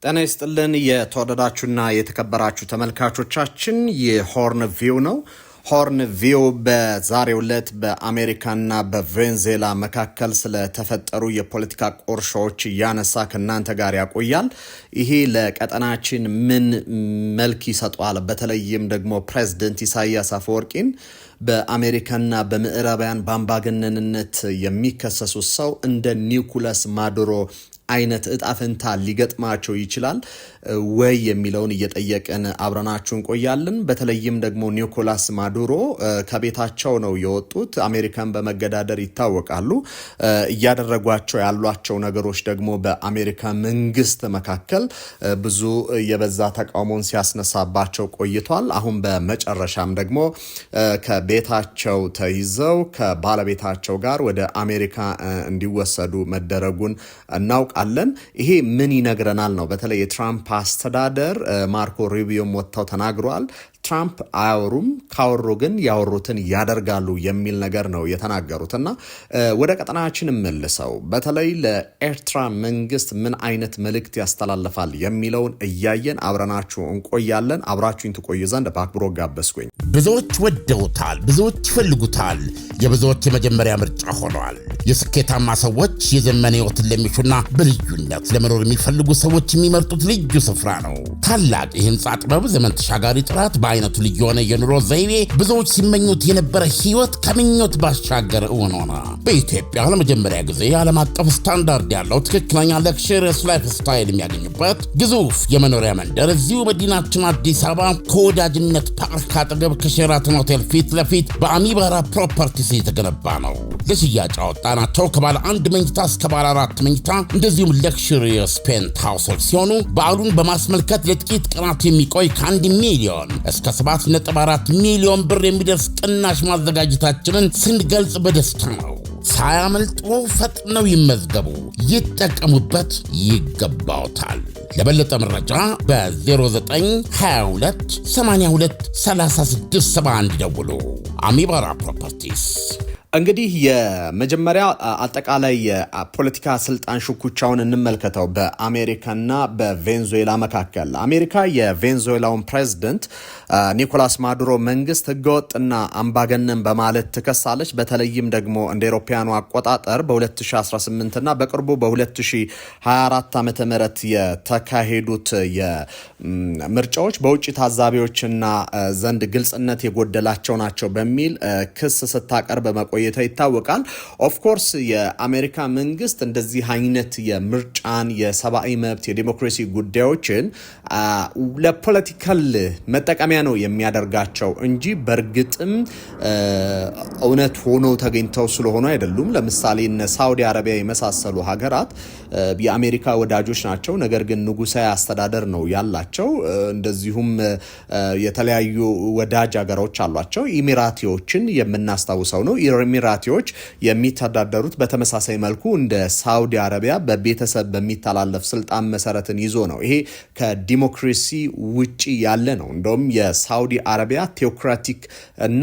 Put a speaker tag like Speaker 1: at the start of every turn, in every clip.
Speaker 1: ጤና ይስጥልን የተወደዳችሁና የተከበራችሁ ተመልካቾቻችን የሆርን ቪው ነው። ሆርን ቪው በዛሬው ዕለት በአሜሪካና በቬንዙዌላ መካከል ስለተፈጠሩ የፖለቲካ ቁርሾች ያነሳ ከናንተ ጋር ያቆያል። ይሄ ለቀጠናችን ምን መልክ ይሰጣል? በተለይም ደግሞ ፕሬዝዳንት ኢሳያስ አፈወርቂን በአሜሪካና በምዕራባውያን በአምባገነንነት የሚከሰሱ ሰው እንደ ኒኮላስ ማዱሮ አይነት እጣፈንታ ሊገጥማቸው ይችላል ወይ የሚለውን እየጠየቀን አብረናችሁ እንቆያለን። በተለይም ደግሞ ኒኮላስ ማዱሮ ከቤታቸው ነው የወጡት። አሜሪካን በመገዳደር ይታወቃሉ። እያደረጓቸው ያሏቸው ነገሮች ደግሞ በአሜሪካ መንግስት መካከል ብዙ የበዛ ተቃውሞን ሲያስነሳባቸው ቆይቷል። አሁን በመጨረሻም ደግሞ ከቤታቸው ተይዘው ከባለቤታቸው ጋር ወደ አሜሪካ እንዲወሰዱ መደረጉን እናውቃለን። ይሄ ምን ይነግረናል ነው? በተለይ የትራምፕ አስተዳደር ማርኮ ሩቢዮም ወጥተው ተናግረዋል። ትራምፕ አያወሩም፣ ካወሩ ግን ያወሩትን ያደርጋሉ የሚል ነገር ነው የተናገሩትና ወደ ቀጠናችን መልሰው በተለይ ለኤርትራ መንግስት ምን አይነት መልእክት ያስተላልፋል የሚለውን እያየን አብረናችሁ እንቆያለን። አብራችሁን ትቆዩ ዘንድ በአክብሮት ጋበዝኩኝ።
Speaker 2: ብዙዎች ወደውታል፣ ብዙዎች ይፈልጉታል፣ የብዙዎች የመጀመሪያ ምርጫ ሆኗል። የስኬታማ ሰዎች የዘመነ ህይወትን ለሚሹና በልዩነት ለመኖር የሚፈልጉ ሰዎች የሚመርጡት ልዩ ስፍራ ነው። ታላቅ የህንፃ ጥበብ፣ ዘመን ተሻጋሪ ጥራት፣ በአይነቱ ልዩ የሆነ የኑሮ ዘይቤ፣ ብዙዎች ሲመኙት የነበረ ህይወት ከምኞት ባሻገር እውን ሆነ። በኢትዮጵያ ለመጀመሪያ ጊዜ ዓለም አቀፍ ስታንዳርድ ያለው ትክክለኛ ለክሽሪየስ ላይፍ ስታይል የሚያገኙበት ግዙፍ የመኖሪያ መንደር እዚሁ መዲናችን አዲስ አበባ ከወዳጅነት ፓርክ አጠገብ ከሼራተን ሆቴል ፊት ለፊት በአሚባራ ፕሮፐርቲስ የተገነባ ነው። ለሽያጭ አወጣናቸው ከባለ አንድ መኝታ እስከ ባለ 4 መኝታ እንደዚሁም ለክሽሪየስ ፔንት ሃውሶች ሲሆኑ በዓሉን በማስመልከት ለጥቂት ቀናት የሚቆይ ከ1 ሚሊዮን እስከ 7.4 ሚሊዮን ብር የሚደርስ ቅናሽ ማዘጋጀታችንን ስንገልጽ በደስታ ነው። ሳያመልጡ ፈጥነው ይመዝገቡ፣ ይጠቀሙበት፣ ይገባውታል። ለበለጠ መረጃ በ0922 82 36 71 ደውሉ። አሚባራ ፕሮፐርቲስ።
Speaker 1: እንግዲህ የመጀመሪያ አጠቃላይ የፖለቲካ ስልጣን ሽኩቻውን እንመልከተው በአሜሪካና በቬንዙዌላ መካከል። አሜሪካ የቬንዙዌላውን ፕሬዝዳንት ኒኮላስ ማዱሮ መንግስት ህገወጥና አምባገነን በማለት ትከሳለች። በተለይም ደግሞ እንደ አውሮፓውያኑ አቆጣጠር በ2018 እና በቅርቡ በ2024 ዓ.ም የተካሄዱት የምርጫዎች በውጭ ታዛቢዎችና ዘንድ ግልጽነት የጎደላቸው ናቸው በሚል ክስ ስታቀርብ መቆየት ይታወቃል። ኦፍ ኮርስ የአሜሪካ መንግስት እንደዚህ አይነት የምርጫን፣ የሰብአዊ መብት፣ የዲሞክራሲ ጉዳዮችን ለፖለቲካል መጠቀሚያ ነው የሚያደርጋቸው እንጂ በእርግጥም እውነት ሆኖ ተገኝተው ስለሆኑ አይደሉም። ለምሳሌ እነ ሳውዲ አረቢያ የመሳሰሉ ሀገራት የአሜሪካ ወዳጆች ናቸው፣ ነገር ግን ንጉሳዊ አስተዳደር ነው ያላቸው። እንደዚሁም የተለያዩ ወዳጅ ሀገሮች አሏቸው። ኢሚራቲዎችን የምናስታውሰው ነው። ኢሚራቲዎች የሚተዳደሩት በተመሳሳይ መልኩ እንደ ሳውዲ አረቢያ በቤተሰብ በሚተላለፍ ስልጣን መሰረትን ይዞ ነው። ይሄ ከዲሞክራሲ ውጪ ያለ ነው። እንደውም የሳውዲ አረቢያ ቴዎክራቲክ እና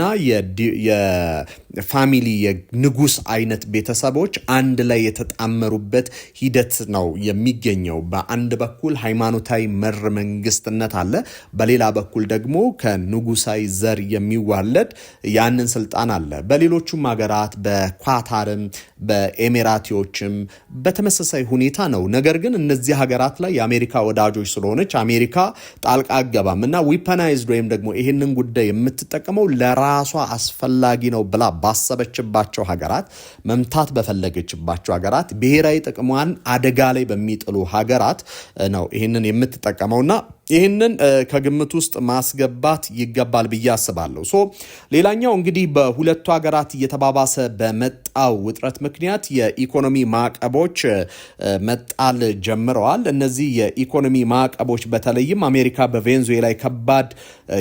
Speaker 1: የፋሚሊ የንጉስ አይነት ቤተሰቦች አንድ ላይ የተጣመሩበት ሂደት ነው የሚገኘው። በአንድ በኩል ሃይማኖታዊ መር መንግስትነት አለ፣ በሌላ በኩል ደግሞ ከንጉሳዊ ዘር የሚዋለድ ያንን ስልጣን አለ። በሌሎቹም ሀገራት በኳታርም በኤሚራቲዎችም በተመሳሳይ ሁኔታ ነው። ነገር ግን እነዚህ ሀገራት ላይ የአሜሪካ ወዳጆች ስለሆነች አሜሪካ ጣልቃ አገባም እና ዊፐናይዝድ ወይም ደግሞ ይህንን ጉዳይ የምትጠቀመው ለራሷ አስፈላጊ ነው ብላ ባሰበችባቸው ሀገራት፣ መምታት በፈለገችባቸው ሀገራት፣ ብሔራዊ ጥቅሟን አደጋ ላይ በሚጥሉ ሀገራት ነው ይህንን የምትጠቀመውና ይህንን ከግምት ውስጥ ማስገባት ይገባል ብዬ አስባለሁ። ሌላኛው እንግዲህ በሁለቱ ሀገራት እየተባባሰ በመጣው ውጥረት ምክንያት የኢኮኖሚ ማዕቀቦች መጣል ጀምረዋል። እነዚህ የኢኮኖሚ ማዕቀቦች በተለይም አሜሪካ በቬንዙዌላ ላይ ከባድ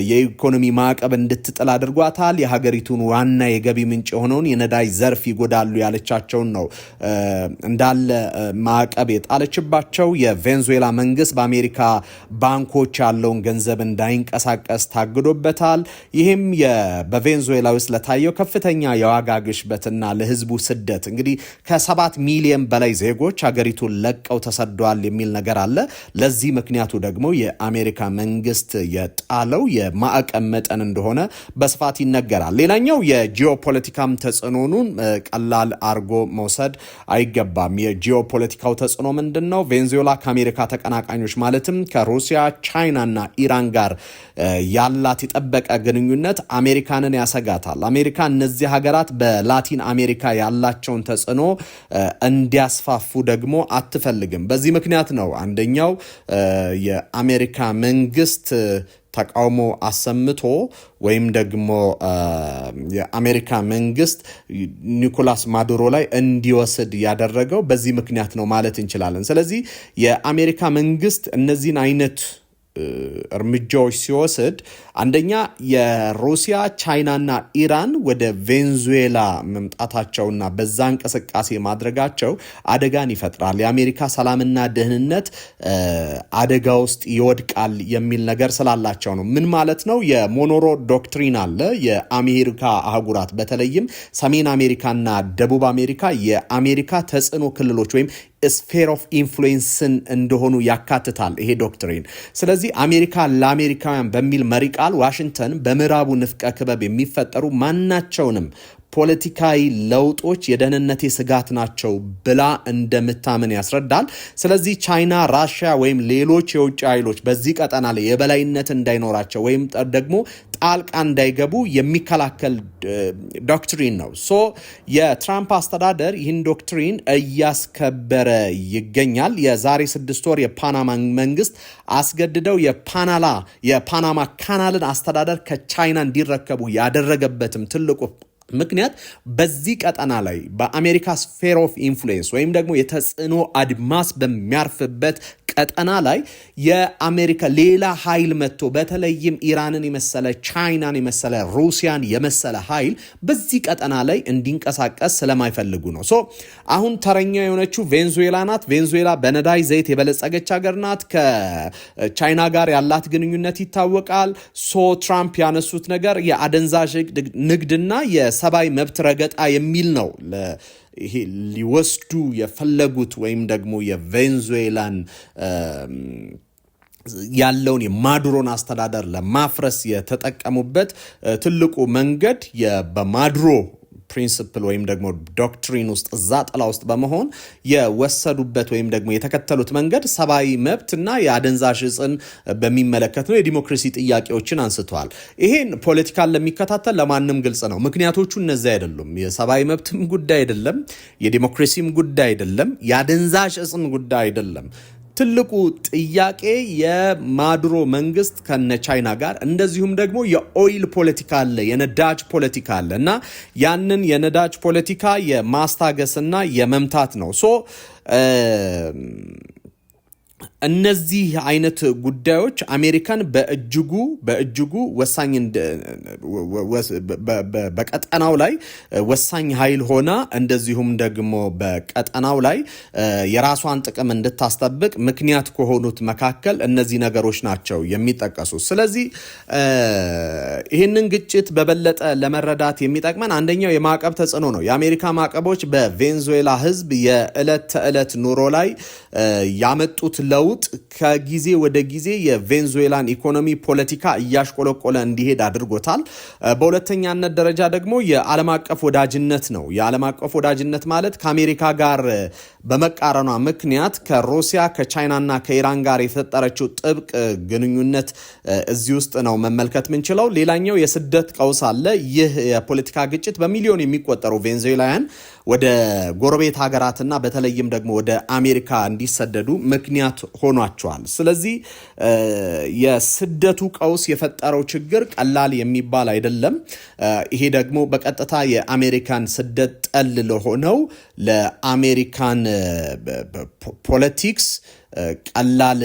Speaker 1: የኢኮኖሚ ማዕቀብ እንድትጥል አድርጓታል። የሀገሪቱን ዋና የገቢ ምንጭ የሆነውን የነዳጅ ዘርፍ ይጎዳሉ ያለቻቸውን ነው እንዳለ ማዕቀብ የጣለችባቸው። የቬንዙዌላ መንግስት በአሜሪካ ባንኮች በባንኮች ያለውን ገንዘብ እንዳይንቀሳቀስ ታግዶበታል። ይህም በቬንዙዌላ ውስጥ ለታየው ከፍተኛ የዋጋ ግሽበትና ለህዝቡ ስደት እንግዲህ ከ7 ሚሊዮን በላይ ዜጎች ሀገሪቱን ለቀው ተሰደዋል የሚል ነገር አለ። ለዚህ ምክንያቱ ደግሞ የአሜሪካ መንግስት የጣለው የማዕቀብ መጠን እንደሆነ በስፋት ይነገራል። ሌላኛው የጂኦፖለቲካም ተጽዕኖኑን ቀላል አርጎ መውሰድ አይገባም። የጂኦፖለቲካው ተጽዕኖ ምንድነው? ቬንዙዌላ ከአሜሪካ ተቀናቃኞች ማለትም ከሩሲያ፣ ቻይናና ኢራን ጋር ያላት የጠበቀ ግንኙነት አሜሪካንን ያሰጋታል። አሜሪካ እነዚህ ሀገራት በላቲን አሜሪካ ያላቸውን ተጽዕኖ እንዲያስፋፉ ደግሞ አትፈልግም። በዚህ ምክንያት ነው አንደኛው የአሜሪካ መንግስት ተቃውሞ አሰምቶ ወይም ደግሞ የአሜሪካ መንግስት ኒኮላስ ማዱሮ ላይ እንዲወስድ ያደረገው በዚህ ምክንያት ነው ማለት እንችላለን። ስለዚህ የአሜሪካ መንግስት እነዚህን አይነት እርምጃዎች ሲወስድ አንደኛ የሩሲያ ቻይናና ኢራን ወደ ቬንዙዌላ መምጣታቸውና በዛ እንቅስቃሴ ማድረጋቸው አደጋን ይፈጥራል። የአሜሪካ ሰላምና ደህንነት አደጋ ውስጥ ይወድቃል የሚል ነገር ስላላቸው ነው። ምን ማለት ነው? የሞኖሮ ዶክትሪን አለ። የአሜሪካ አህጉራት በተለይም ሰሜን አሜሪካና ደቡብ አሜሪካ የአሜሪካ ተጽዕኖ ክልሎች ወይም ስፌር ኦፍ ኢንፍሉዌንስን እንደሆኑ ያካትታል ይሄ ዶክትሪን። ስለዚህ አሜሪካ ለአሜሪካውያን በሚል መሪ ቃል ዋሽንግተን በምዕራቡ ንፍቀ ክበብ የሚፈጠሩ ማናቸውንም ፖለቲካዊ ለውጦች የደህንነቴ ስጋት ናቸው ብላ እንደምታምን ያስረዳል። ስለዚህ ቻይና፣ ራሽያ ወይም ሌሎች የውጭ ኃይሎች በዚህ ቀጠና ላይ የበላይነት እንዳይኖራቸው ወይም ደግሞ ጣልቃ እንዳይገቡ የሚከላከል ዶክትሪን ነው። የትራምፕ አስተዳደር ይህን ዶክትሪን እያስከበረ ይገኛል። የዛሬ 6 ወር የፓናማ መንግስት አስገድደው የፓናማ ካናልን አስተዳደር ከቻይና እንዲረከቡ ያደረገበትም ትልቁ ምክንያት በዚህ ቀጠና ላይ በአሜሪካ ስፌር ኦፍ ኢንፍሉዌንስ ወይም ደግሞ የተጽዕኖ አድማስ በሚያርፍበት ቀጠና ላይ የአሜሪካ ሌላ ኃይል መጥቶ በተለይም ኢራንን የመሰለ ቻይናን የመሰለ ሩሲያን የመሰለ ኃይል በዚህ ቀጠና ላይ እንዲንቀሳቀስ ስለማይፈልጉ ነው። አሁን ተረኛ የሆነችው ቬንዙዌላ ናት። ቬንዙዌላ በነዳጅ ዘይት የበለጸገች ሀገር ናት። ከቻይና ጋር ያላት ግንኙነት ይታወቃል። ትራምፕ ያነሱት ነገር የአደንዛዥ ንግድና የሰብአዊ መብት ረገጣ የሚል ነው። ይሄ ሊወስዱ የፈለጉት ወይም ደግሞ የቬንዙዌላን ያለውን የማዱሮን አስተዳደር ለማፍረስ የተጠቀሙበት ትልቁ መንገድ በማዱሮ ፕሪንሲፕል ወይም ደግሞ ዶክትሪን ውስጥ እዛ ጥላ ውስጥ በመሆን የወሰዱበት ወይም ደግሞ የተከተሉት መንገድ ሰብአዊ መብትና የአደንዛዥ ዕፅን በሚመለከት ነው። የዲሞክራሲ ጥያቄዎችን አንስተዋል። ይሄን ፖለቲካን ለሚከታተል ለማንም ግልጽ ነው። ምክንያቶቹ እነዚህ አይደሉም። የሰብአዊ መብትም ጉዳይ አይደለም፣ የዲሞክራሲም ጉዳይ አይደለም፣ የአደንዛዥ ዕፅም ጉዳይ አይደለም። ትልቁ ጥያቄ የማዱሮ መንግስት ከነ ቻይና ጋር እንደዚሁም ደግሞ የኦይል ፖለቲካ አለ፣ የነዳጅ ፖለቲካ አለ እና ያንን የነዳጅ ፖለቲካ የማስታገስና የመምታት ነው። እነዚህ አይነት ጉዳዮች አሜሪካን በእጅጉ ወሳኝ በቀጠናው ላይ ወሳኝ ኃይል ሆና እንደዚሁም ደግሞ በቀጠናው ላይ የራሷን ጥቅም እንድታስጠብቅ ምክንያት ከሆኑት መካከል እነዚህ ነገሮች ናቸው የሚጠቀሱት። ስለዚህ ይህንን ግጭት በበለጠ ለመረዳት የሚጠቅመን አንደኛው የማዕቀብ ተጽዕኖ ነው። የአሜሪካ ማዕቀቦች በቬንዙዌላ ሕዝብ የዕለት ተዕለት ኑሮ ላይ ያመጡት ለውጥ ከጊዜ ወደ ጊዜ የቬንዙዌላን ኢኮኖሚ ፖለቲካ እያሽቆለቆለ እንዲሄድ አድርጎታል። በሁለተኛነት ደረጃ ደግሞ የዓለም አቀፍ ወዳጅነት ነው። የዓለም አቀፍ ወዳጅነት ማለት ከአሜሪካ ጋር በመቃረኗ ምክንያት ከሩሲያ ከቻይናና ከኢራን ጋር የተፈጠረችው ጥብቅ ግንኙነት እዚህ ውስጥ ነው መመልከት ምንችለው። ሌላኛው የስደት ቀውስ አለ። ይህ የፖለቲካ ግጭት በሚሊዮን የሚቆጠሩ ቬንዙዌላውያን ወደ ጎረቤት ሀገራትና በተለይም ደግሞ ወደ አሜሪካ እንዲሰደዱ ምክንያት ሆኗቸዋል። ስለዚህ የስደቱ ቀውስ የፈጠረው ችግር ቀላል የሚባል አይደለም። ይሄ ደግሞ በቀጥታ የአሜሪካን ስደት ጠል ለሆነው ለአሜሪካን ፖለቲክስ ቀላል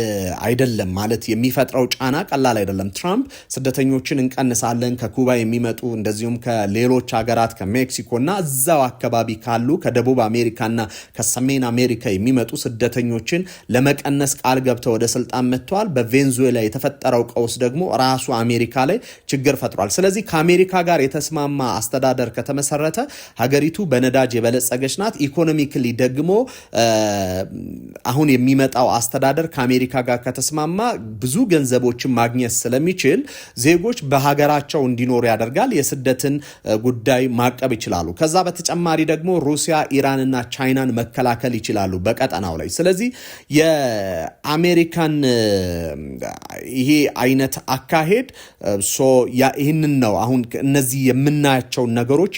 Speaker 1: አይደለም ማለት የሚፈጥረው ጫና ቀላል አይደለም። ትራምፕ ስደተኞችን እንቀንሳለን ከኩባ የሚመጡ እንደዚሁም ከሌሎች ሀገራት ከሜክሲኮና እዛው አካባቢ ካሉ ከደቡብ አሜሪካና ከሰሜን አሜሪካ የሚመጡ ስደተኞችን ለመቀነስ ቃል ገብተው ወደ ስልጣን መጥተዋል። በቬንዙዌላ የተፈጠረው ቀውስ ደግሞ ራሱ አሜሪካ ላይ ችግር ፈጥሯል። ስለዚህ ከአሜሪካ ጋር የተስማማ አስተዳደር ከተመሰረተ ሀገሪቱ በነዳጅ የበለጸገች ናት። ኢኮኖሚክሊ ደግሞ አሁን የሚመጣው አስተዳደር ከአሜሪካ ጋር ከተስማማ ብዙ ገንዘቦችን ማግኘት ስለሚችል ዜጎች በሀገራቸው እንዲኖሩ ያደርጋል። የስደትን ጉዳይ ማቀብ ይችላሉ። ከዛ በተጨማሪ ደግሞ ሩሲያ፣ ኢራንና ቻይናን መከላከል ይችላሉ በቀጠናው ላይ። ስለዚህ የአሜሪካን ይሄ አይነት አካሄድ ይህንን ነው አሁን እነዚህ የምናያቸውን ነገሮች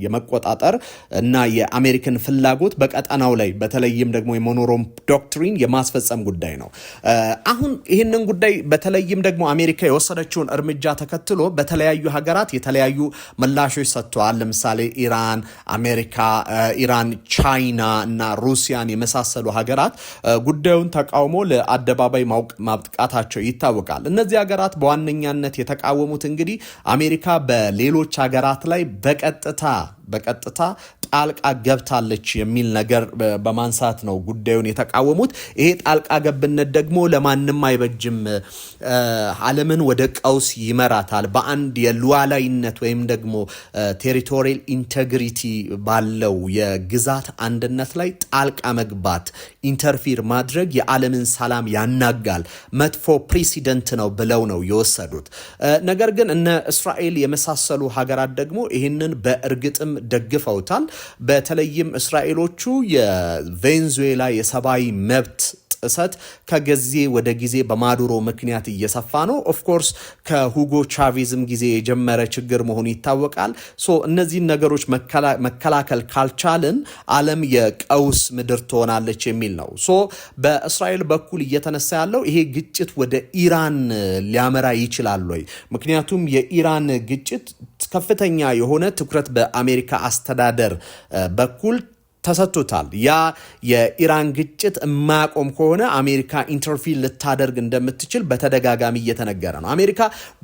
Speaker 1: የመቆጣጠር እና የአሜሪካን ፍላጎት በቀጠናው ላይ በተለይም ደግሞ የሞኖሮም ዶክትሪን የማስፈጸም ጉዳይ ነው። አሁን ይህንን ጉዳይ በተለይም ደግሞ አሜሪካ የወሰደችውን እርምጃ ተከትሎ በተለያዩ ሀገራት የተለያዩ ምላሾች ሰጥተዋል። ለምሳሌ ኢራን፣ ቻይና እና ሩሲያን የመሳሰሉ ሀገራት ጉዳዩን ተቃውሞ ለአደባባይ ማብቃታቸው ይታወቃል። እነዚህ ሀገራት በዋነኛነት የተቃወሙት እንግዲህ አሜሪካ በሌሎች ሀገራት ላይ በቀጥታ ጣልቃ ገብታለች የሚል ነገር በማንሳት ነው ጉዳዩን የተቃወሙት። ይሄ ጣልቃ ገብነት ደግሞ ለማንም አይበጅም፣ ዓለምን ወደ ቀውስ ይመራታል። በአንድ የሉዓላዊነት ወይም ደግሞ ቴሪቶሪያል ኢንቴግሪቲ ባለው የግዛት አንድነት ላይ ጣልቃ መግባት፣ ኢንተርፊር ማድረግ የዓለምን ሰላም ያናጋል፣ መጥፎ ፕሬሲደንት ነው ብለው ነው የወሰዱት። ነገር ግን እነ እስራኤል የመሳሰሉ ሀገራት ደግሞ ይህንን በእርግጥም ደግፈውታል። በተለይም እስራኤሎቹ የቬንዙዌላ የሰብአዊ መብት ጥሰት ከጊዜ ወደ ጊዜ በማዱሮ ምክንያት እየሰፋ ነው። ኦፍኮርስ ከሁጎ ቻቬዝም ጊዜ የጀመረ ችግር መሆኑ ይታወቃል። እነዚህን ነገሮች መከላከል ካልቻልን ዓለም የቀውስ ምድር ትሆናለች የሚል ነው። በእስራኤል በኩል እየተነሳ ያለው ይሄ ግጭት ወደ ኢራን ሊያመራ ይችላል ወይ? ምክንያቱም የኢራን ግጭት ከፍተኛ የሆነ ትኩረት በአሜሪካ አስተዳደር በኩል ተሰጥቶታል። ያ የኢራን ግጭት የማያቆም ከሆነ አሜሪካ ኢንተርፊር ልታደርግ እንደምትችል በተደጋጋሚ እየተነገረ ነው። አሜሪካ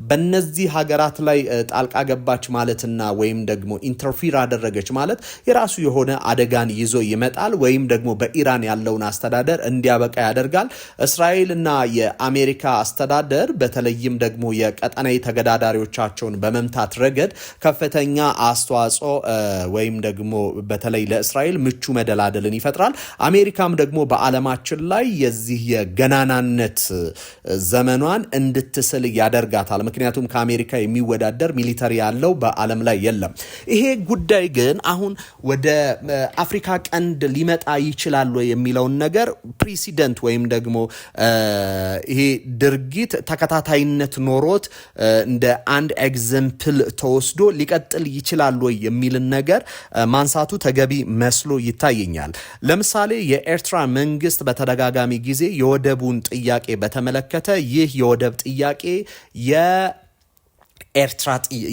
Speaker 1: በነዚህ ሀገራት ላይ ጣልቃ ገባች ማለትና ወይም ደግሞ ኢንተርፊር አደረገች ማለት የራሱ የሆነ አደጋን ይዞ ይመጣል፣ ወይም ደግሞ በኢራን ያለውን አስተዳደር እንዲያበቃ ያደርጋል። እስራኤልና የአሜሪካ አስተዳደር በተለይም ደግሞ የቀጠናዊ ተገዳዳሪዎቻቸውን በመምታት ረገድ ከፍተኛ አስተዋጽኦ ወይም ደግሞ በተለይ ለእስራኤል ምቹ መደላደልን ይፈጥራል። አሜሪካም ደግሞ በዓለማችን ላይ የዚህ የገናናነት ዘመኗን እንድትስል ያደርጋታል። ምክንያቱም ከአሜሪካ የሚወዳደር ሚሊተሪ ያለው በዓለም ላይ የለም። ይሄ ጉዳይ ግን አሁን ወደ አፍሪካ ቀንድ ሊመጣ ይችላል የሚለውን ነገር ፕሬሲደንት ወይም ደግሞ ይሄ ድርጊት ተከታታይነት ኖሮት እንደ አንድ ኤግዛምፕል ተወስዶ ሊቀጥል ይችላል የሚልን ነገር ማንሳቱ ተገቢ መስሎ ይታየኛል። ለምሳሌ የኤርትራ መንግስት በተደጋጋሚ ጊዜ የወደቡን ጥያቄ በተመለከተ ይህ የወደብ ጥያቄ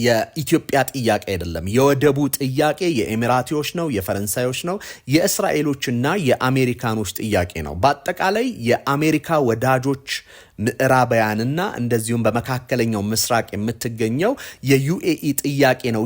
Speaker 1: የኢትዮጵያ ጥያቄ አይደለም። የወደቡ ጥያቄ የኤሚራቲዎች ነው፣ የፈረንሳዮች ነው፣ የእስራኤሎችና የአሜሪካኖች ጥያቄ ነው። በአጠቃላይ የአሜሪካ ወዳጆች ምዕራባውያንና እንደዚሁም በመካከለኛው ምስራቅ የምትገኘው የዩኤኢ ጥያቄ ነው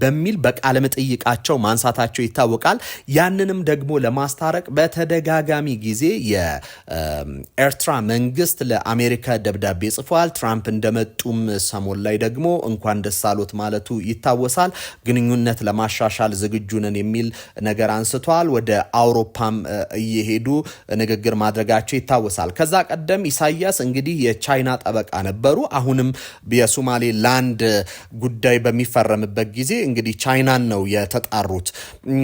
Speaker 1: በሚል በቃለ መጠይቃቸው ማንሳታቸው ይታወቃል። ያንንም ደግሞ ለማስታረቅ በተደጋጋሚ ጊዜ የኤርትራ መንግስት ለአሜሪካ ደብዳቤ ጽፏል። ትራምፕ እንደመጡም ሰሞን ላይ ደግሞ እንኳን ደስ አሎት ማለቱ ይታወሳል። ግንኙነት ለማሻሻል ዝግጁ ነን የሚል ነገር አንስተዋል። ወደ አውሮፓም እየሄዱ ንግግር ማድረጋቸው ይታወሳል። ከዛ ቀደም ኢሳያስ እንግዲህ የቻይና ጠበቃ ነበሩ። አሁንም የሶማሌ ላንድ ጉዳይ በሚፈረምበት ጊዜ እንግዲህ ቻይናን ነው የተጣሩት።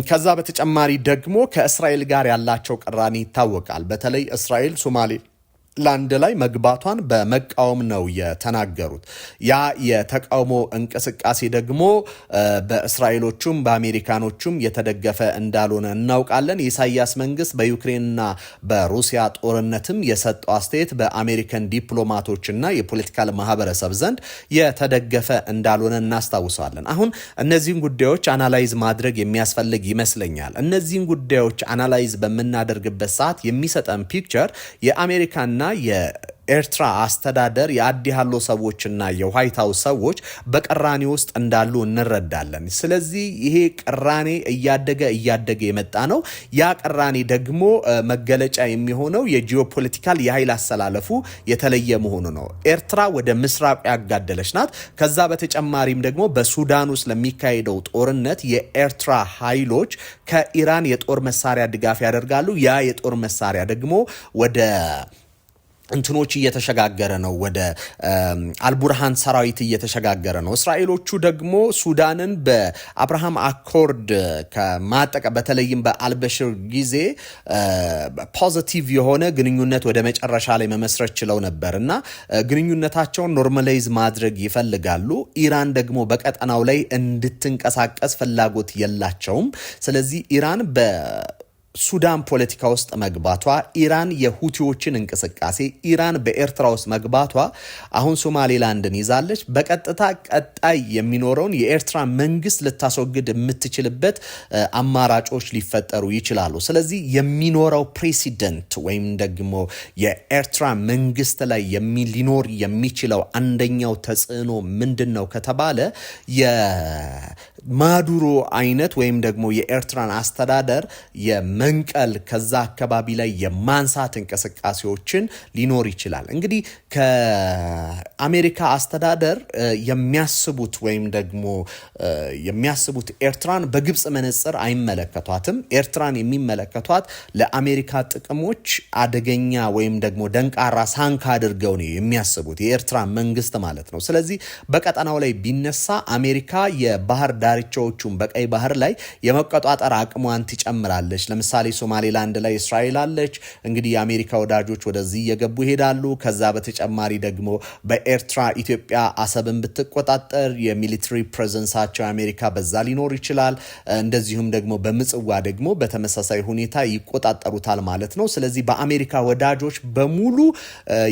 Speaker 1: ከዛ በተጨማሪ ደግሞ ከእስራኤል ጋር ያላቸው ቅራኔ ይታወቃል። በተለይ እስራኤል ሶማሌ ላንድ ላይ መግባቷን በመቃወም ነው የተናገሩት። ያ የተቃውሞ እንቅስቃሴ ደግሞ በእስራኤሎቹም በአሜሪካኖቹም የተደገፈ እንዳልሆነ እናውቃለን። የኢሳያስ መንግስት በዩክሬንና በሩሲያ ጦርነትም የሰጠው አስተያየት በአሜሪካን ዲፕሎማቶችና የፖለቲካል ማህበረሰብ ዘንድ የተደገፈ እንዳልሆነ እናስታውሳለን። አሁን እነዚህን ጉዳዮች አናላይዝ ማድረግ የሚያስፈልግ ይመስለኛል። እነዚህን ጉዳዮች አናላይዝ በምናደርግበት ሰዓት የሚሰጠን ፒክቸር የአሜሪካና የኤርትራ አስተዳደር የአዲ ሃሎ ሰዎችና የዋይት ሃውስ ሰዎች በቅራኔ ውስጥ እንዳሉ እንረዳለን። ስለዚህ ይሄ ቅራኔ እያደገ የመጣ ነው። ያ ቅራኔ ደግሞ መገለጫ የሚሆነው የጂኦፖለቲካል የኃይል አሰላለፉ የተለየ መሆኑ ነው። ኤርትራ ወደ ምስራቅ ያጋደለች ናት። ከዛ በተጨማሪም ደግሞ በሱዳን ውስጥ ለሚካሄደው ጦርነት የኤርትራ ኃይሎች ከኢራን የጦር መሳሪያ ድጋፍ ያደርጋሉ። ያ የጦር መሳሪያ ደግሞ ወደ እንትኖች እየተሸጋገረ ነው። ወደ አልቡርሃን ሰራዊት እየተሸጋገረ ነው። እስራኤሎቹ ደግሞ ሱዳንን በአብርሃም አኮርድ በተለይም በአልበሽር ጊዜ ፖዚቲቭ የሆነ ግንኙነት ወደ መጨረሻ ላይ መመስረት ችለው ነበር እና ግንኙነታቸውን ኖርማላይዝ ማድረግ ይፈልጋሉ። ኢራን ደግሞ በቀጠናው ላይ እንድትንቀሳቀስ ፍላጎት የላቸውም። ስለዚህ ኢራን ሱዳን ፖለቲካ ውስጥ መግባቷ፣ ኢራን የሁቲዎችን እንቅስቃሴ፣ ኢራን በኤርትራ ውስጥ መግባቷ አሁን ሶማሌላንድን ይዛለች። በቀጥታ ቀጣይ የሚኖረውን የኤርትራ መንግስት ልታስወግድ የምትችልበት አማራጮች ሊፈጠሩ ይችላሉ። ስለዚህ የሚኖረው ፕሬሲደንት ወይም ደግሞ የኤርትራ መንግስት ላይ ሊኖር የሚችለው አንደኛው ተጽዕኖ ምንድን ነው ከተባለ የማዱሮ አይነት ወይም ደግሞ የኤርትራን አስተዳደር መንቀል ከዛ አካባቢ ላይ የማንሳት እንቅስቃሴዎችን ሊኖር ይችላል። እንግዲህ ከአሜሪካ አስተዳደር የሚያስቡት ወይም ደግሞ የሚያስቡት ኤርትራን በግብጽ መነጽር አይመለከቷትም። ኤርትራን የሚመለከቷት ለአሜሪካ ጥቅሞች አደገኛ ወይም ደግሞ ደንቃራ ሳንካ አድርገው ነው የሚያስቡት፣ የኤርትራ መንግስት ማለት ነው። ስለዚህ በቀጠናው ላይ ቢነሳ አሜሪካ የባህር ዳርቻዎቹን በቀይ ባህር ላይ የመቆጣጠር አቅሟን ትጨምራለች። ለምሳሌ ሶማሌላንድ ላይ እስራኤል አለች። እንግዲህ የአሜሪካ ወዳጆች ወደዚህ እየገቡ ይሄዳሉ። ከዛ በተጨማሪ ደግሞ በኤርትራ ኢትዮጵያ አሰብን ብትቆጣጠር የሚሊተሪ ፕሬዘንሳቸው አሜሪካ በዛ ሊኖር ይችላል። እንደዚሁም ደግሞ በምጽዋ ደግሞ በተመሳሳይ ሁኔታ ይቆጣጠሩታል ማለት ነው። ስለዚህ በአሜሪካ ወዳጆች በሙሉ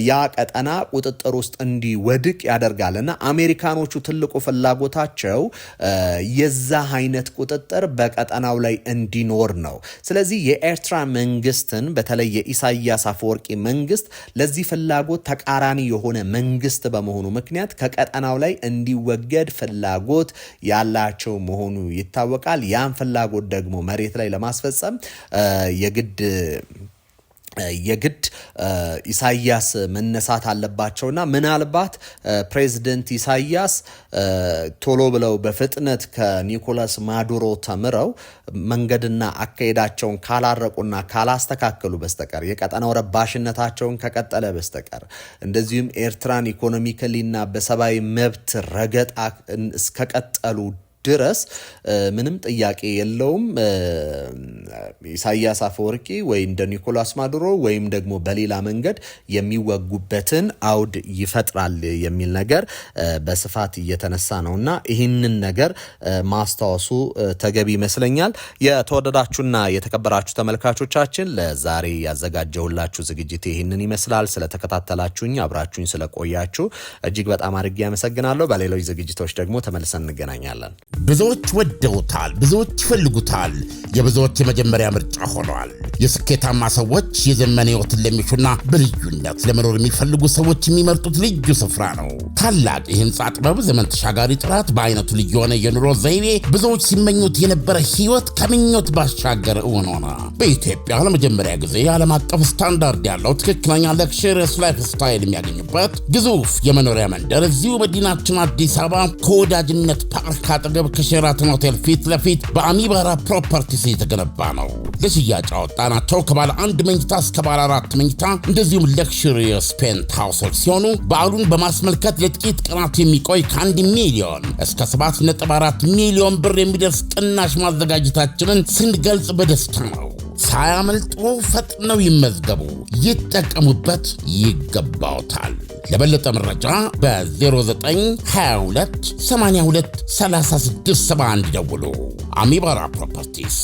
Speaker 1: ያ ቀጠና ቁጥጥር ውስጥ እንዲወድቅ ያደርጋልና አሜሪካኖቹ ትልቁ ፍላጎታቸው የዛ አይነት ቁጥጥር በቀጠናው ላይ እንዲኖር ነው። ስለዚህ የኤርትራ መንግስትን በተለይ የኢሳያስ አፈወርቂ መንግስት ለዚህ ፍላጎት ተቃራኒ የሆነ መንግስት በመሆኑ ምክንያት ከቀጠናው ላይ እንዲወገድ ፍላጎት ያላቸው መሆኑ ይታወቃል። ያን ፍላጎት ደግሞ መሬት ላይ ለማስፈጸም የግድ ኢሳያስ መነሳት አለባቸውና ምናልባት ፕሬዝደንት ኢሳያስ ቶሎ ብለው በፍጥነት ከኒኮላስ ማዱሮ ተምረው መንገድና አካሄዳቸውን ካላረቁና ካላስተካከሉ በስተቀር የቀጠናው ረባሽነታቸውን ከቀጠለ በስተቀር እንደዚሁም ኤርትራን ኢኮኖሚካሊና በሰብአዊ መብት ረገጣ እስከቀጠሉ ድረስ ምንም ጥያቄ የለውም ኢሳያስ አፈወርቂ ወይ እንደ ኒኮላስ ማዱሮ ወይም ደግሞ በሌላ መንገድ የሚወጉበትን አውድ ይፈጥራል የሚል ነገር በስፋት እየተነሳ ነውና ይህንን ነገር ማስታወሱ ተገቢ ይመስለኛል። የተወደዳችሁና የተከበራችሁ ተመልካቾቻችን ለዛሬ ያዘጋጀሁላችሁ ዝግጅት ይህንን ይመስላል። ስለተከታተላችሁኝ አብራችሁኝ ስለቆያችሁ እጅግ በጣም አድርጌ አመሰግናለሁ። በሌሎች ዝግጅቶች ደግሞ ተመልሰን እንገናኛለን።
Speaker 2: ብዙዎች ወደውታል፣ ብዙዎች ይፈልጉታል፣ የብዙዎች የመጀመሪያ ምርጫ ሆኗል። የስኬታማ ሰዎች የዘመን ህይወትን ለሚሹና በልዩነት ለመኖር የሚፈልጉ ሰዎች የሚመርጡት ልዩ ስፍራ ነው። ታላቅ የህንፃ ጥበብ፣ ዘመን ተሻጋሪ ጥራት፣ በአይነቱ ልዩ የሆነ የኑሮ ዘይቤ፣ ብዙዎች ሲመኙት የነበረ ህይወት ከምኞት ባሻገር እውን ሆነ። በኢትዮጵያ ለመጀመሪያ ጊዜ ዓለም አቀፍ ስታንዳርድ ያለው ትክክለኛ ለክሽሪየስ ላይፍ ስታይል የሚያገኙበት ግዙፍ የመኖሪያ መንደር እዚሁ መዲናችን አዲስ አበባ ከወዳጅነት ፓርክ አጠገብ ከሼራተን ሆቴል ፊት ለፊት በአሚባራ ፕሮፐርቲስ የተገነባ ነው። ለሽያጭ አወጣናቸው ከባለ አንድ መኝታ እስከ ባለ 4 መኝታ እንደዚሁም ለክሽሪየስ ፔንት ሃውሶች ሲሆኑ በዓሉን በማስመልከት ለጥቂት ቀናት የሚቆይ ከ1 ሚሊዮን እስከ 7.4 ሚሊዮን ብር የሚደርስ ቅናሽ ማዘጋጀታችንን ስንገልጽ በደስታ ነው። ሳያመልጡ ፈጥነው ይመዝገቡ፣ ይጠቀሙበት፣ ይገባዎታል። ለበለጠ መረጃ በ0922 82 3671 ደውሉ። አሚባራ ፕሮፐርቲስ